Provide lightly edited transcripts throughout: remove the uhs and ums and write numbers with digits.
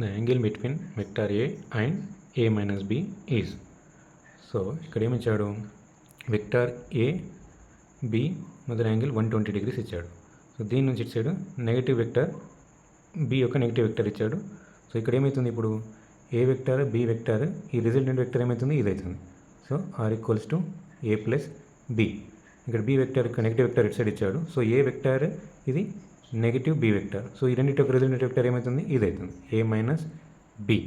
the angle between vector A and A minus B is. So ఇక్కడ ఏమి ఇచ్చాడు, vector A B మధ్య angle 120 degrees ఇచ్చాడు. So దీని నుంచి ఇచ్చాడు నెగిటివ్ వెక్టర్ బి యొక్క నెగిటివ్ వెక్టర్ ఇచ్చాడు. సో ఇక్కడ ఏమవుతుంది, ఇప్పుడు ఏ వెక్టర్ బి వెక్టర్ ఈ రిజల్టెంట్ వెక్టర్ ఏమవుతుంది, ఇది అవుతుంది. So R equals to A plus B. ఇక్కడ బి వెక్టర్ యొక్క నెగిటివ్ వెక్టర్ ఇటు సైడ్ ఇచ్చాడు. సో ఏ వెక్టర్ ఇది నెగిటివ్ బి వెక్టర్. సో ఈ రెండింటి యొక్క రిజల్టెంట్ వెక్టర్ ఏమవుతుంది, ఇది అవుతుంది ఏ మైనస్ బి.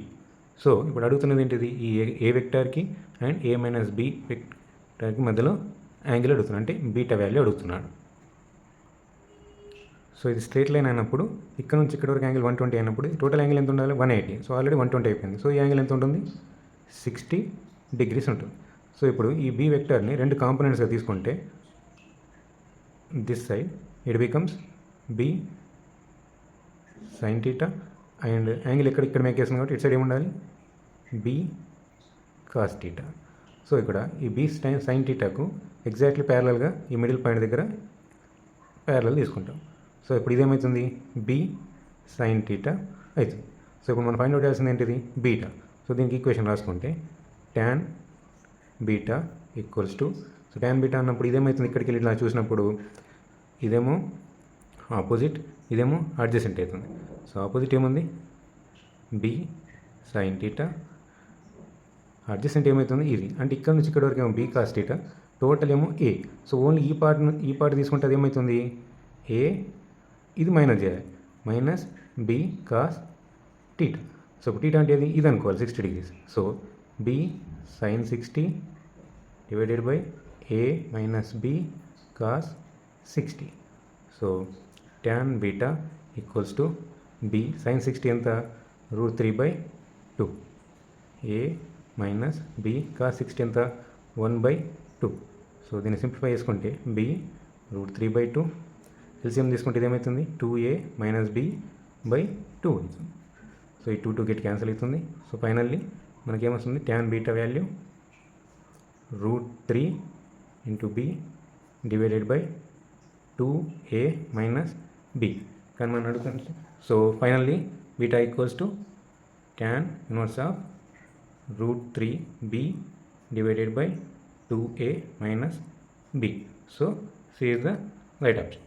సో ఇప్పుడు అడుగుతున్నది ఏంటిది, ఈ ఏ వెక్టార్కి అండ్ ఏ మైనస్ బి వెక్టార్కి మధ్యలో యాంగిల్ అడుగుతున్నాడు, అంటే బీటా వాల్యూ అడుగుతున్నాడు. సో ఇది స్ట్రేట్ లైన్ అయినప్పుడు ఇక్కడ నుంచి ఇక్కడ వరకు యాంగిల్ 120 అయినప్పుడు టోటల్ యాంగిల్ ఎంత ఉండాలి, 180. సో ఆల్రెడీ 120 అయిపోయింది. సో ఈ యాంగిల్ ఎంత ఉంటుంది, 60 degrees ఉంటుంది. సో ఇప్పుడు ఈ బి వెక్టార్ని రెండు కాంపోనెంట్స్గా తీసుకుంటే this side it becomes B sine theta and angle ఇక్కడ మేక్ చేస్తుంది కాబట్టి ఇటు సైడ్ ఏముండాలి, బి కాస్ థీటా. సో ఇక్కడ ఈ బి సైన్ థీటాకు ఎగ్జాక్ట్లీ ప్యారలల్గా ఈ మిడిల్ పాయింట్ దగ్గర ప్యారలల్ తీసుకుంటాం. సో ఇప్పుడు ఇదేమవుతుంది, బి సైన్ థీటా అవుతుంది. సో ఇప్పుడు మనం ఫైండ్ అవుట్ చేయాల్సింది ఏంటిది, బీటా. సో దీనికి ఈక్వేషన్ రాసుకుంటే tan beta equals to, so tan beta అన్నప్పుడు ఇదేమవుతుంది, ఇక్కడికి వెళ్ళి ఇలా చూసినప్పుడు ఇదేమో ఆపోజిట్, ఇదేమో అడ్జసెంట్ అవుతుంది. సో ఆపోజిట్ ఏముంది, బి సైన్ థీటా, అడ్జసెంట్ ఏమవుతుంది ఇది, అంటే ఇక్కడ నుంచి ఇక్కడ వరకు ఏమో బి కాస్ థీటా, టోటల్ ఏమో ఏ. సో ఓన్లీ ఈ పార్ట్ తీసుకుంటే అది ఏమవుతుంది, ఏ ఇది మైనస్ చేయాలి, minus B cos theta. So ఇప్పుడు థీటా అంటే ఇది అనుకోవాలి 60 degrees. So B sine 60 divided by A minus B cos 60. So tan beta equals to B sine 60 ఎంత, √3/2, ఏ మైనస్ బి కాస్ 60 ఎంత, 1/2. సో దీన్ని సింప్లిఫై చేసుకుంటే బి √3/2, ఎల్సిఎం తీసుకుంటే ఇదేమవుతుంది, 2a మైనస్ బి బై 2 అవుతుంది. సో ఈ 2 గెట్ క్యాన్సిల్ అవుతుంది. So finally మనకేమొస్తుంది, tan beta value √3 into b divided by 2a minus b. కానీ మనం అడుగుతుంది. So finally beta equals to tan inverse of √3b divided by 2a minus b. So C is the right option.